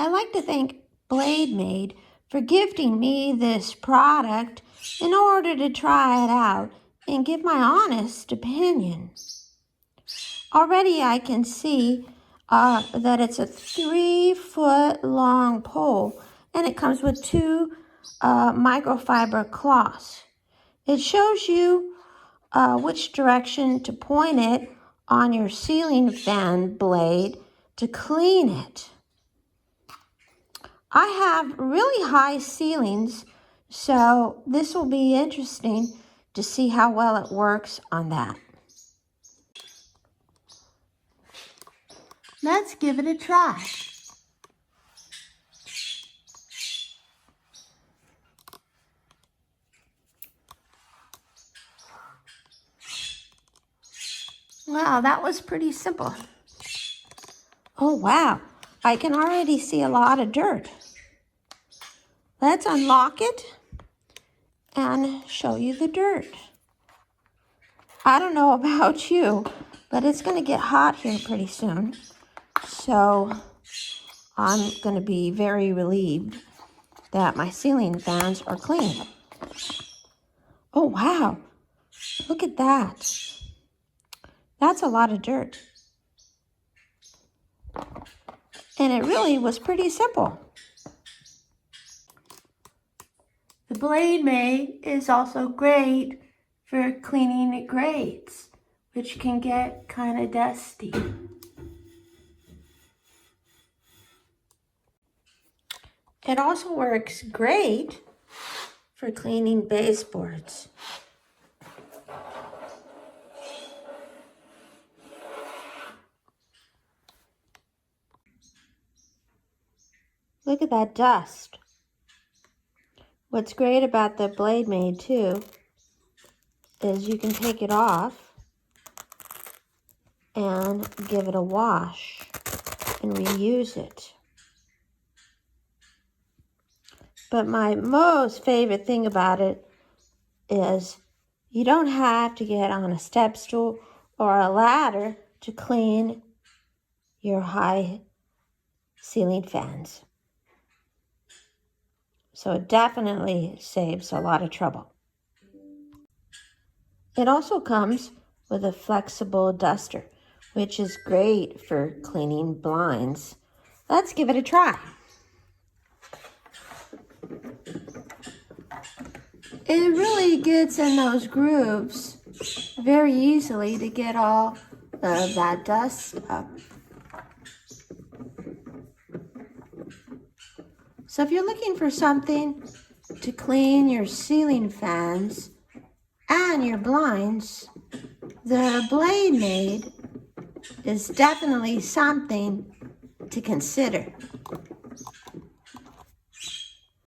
I'd like to thank Maid for gifting me this product in order to try it out and give my honest opinion. Already I can see that it's a 3-foot long pole, and it comes with 2 microfiber cloths. It shows you which direction to point it on your ceiling fan blade to clean it. I have really high ceilings, so this will be interesting to see how well it works on that. Let's give it a try. Wow, that was pretty simple. Oh wow, I can already see a lot of dirt. Let's unlock it and show you the dirt. I don't know about you, but it's going to get hot here pretty soon. So I'm going to be very relieved that my ceiling fans are clean. Oh wow, look at that. That's a lot of dirt. And it really was pretty simple. The Maid is also great for cleaning grates, which can get kind of dusty. It also works great for cleaning baseboards. Look at that dust. What's great about the Maid too is you can take it off and give it a wash and reuse it. But my most favorite thing about it is you don't have to get on a step stool or a ladder to clean your high ceiling fans. So it definitely saves a lot of trouble. It also comes with a flexible duster, which is great for cleaning blinds. Let's give it a try. It really gets in those grooves very easily to get all of that dust up. So if you're looking for something to clean your ceiling fans and your blinds, the Maid is definitely something to consider.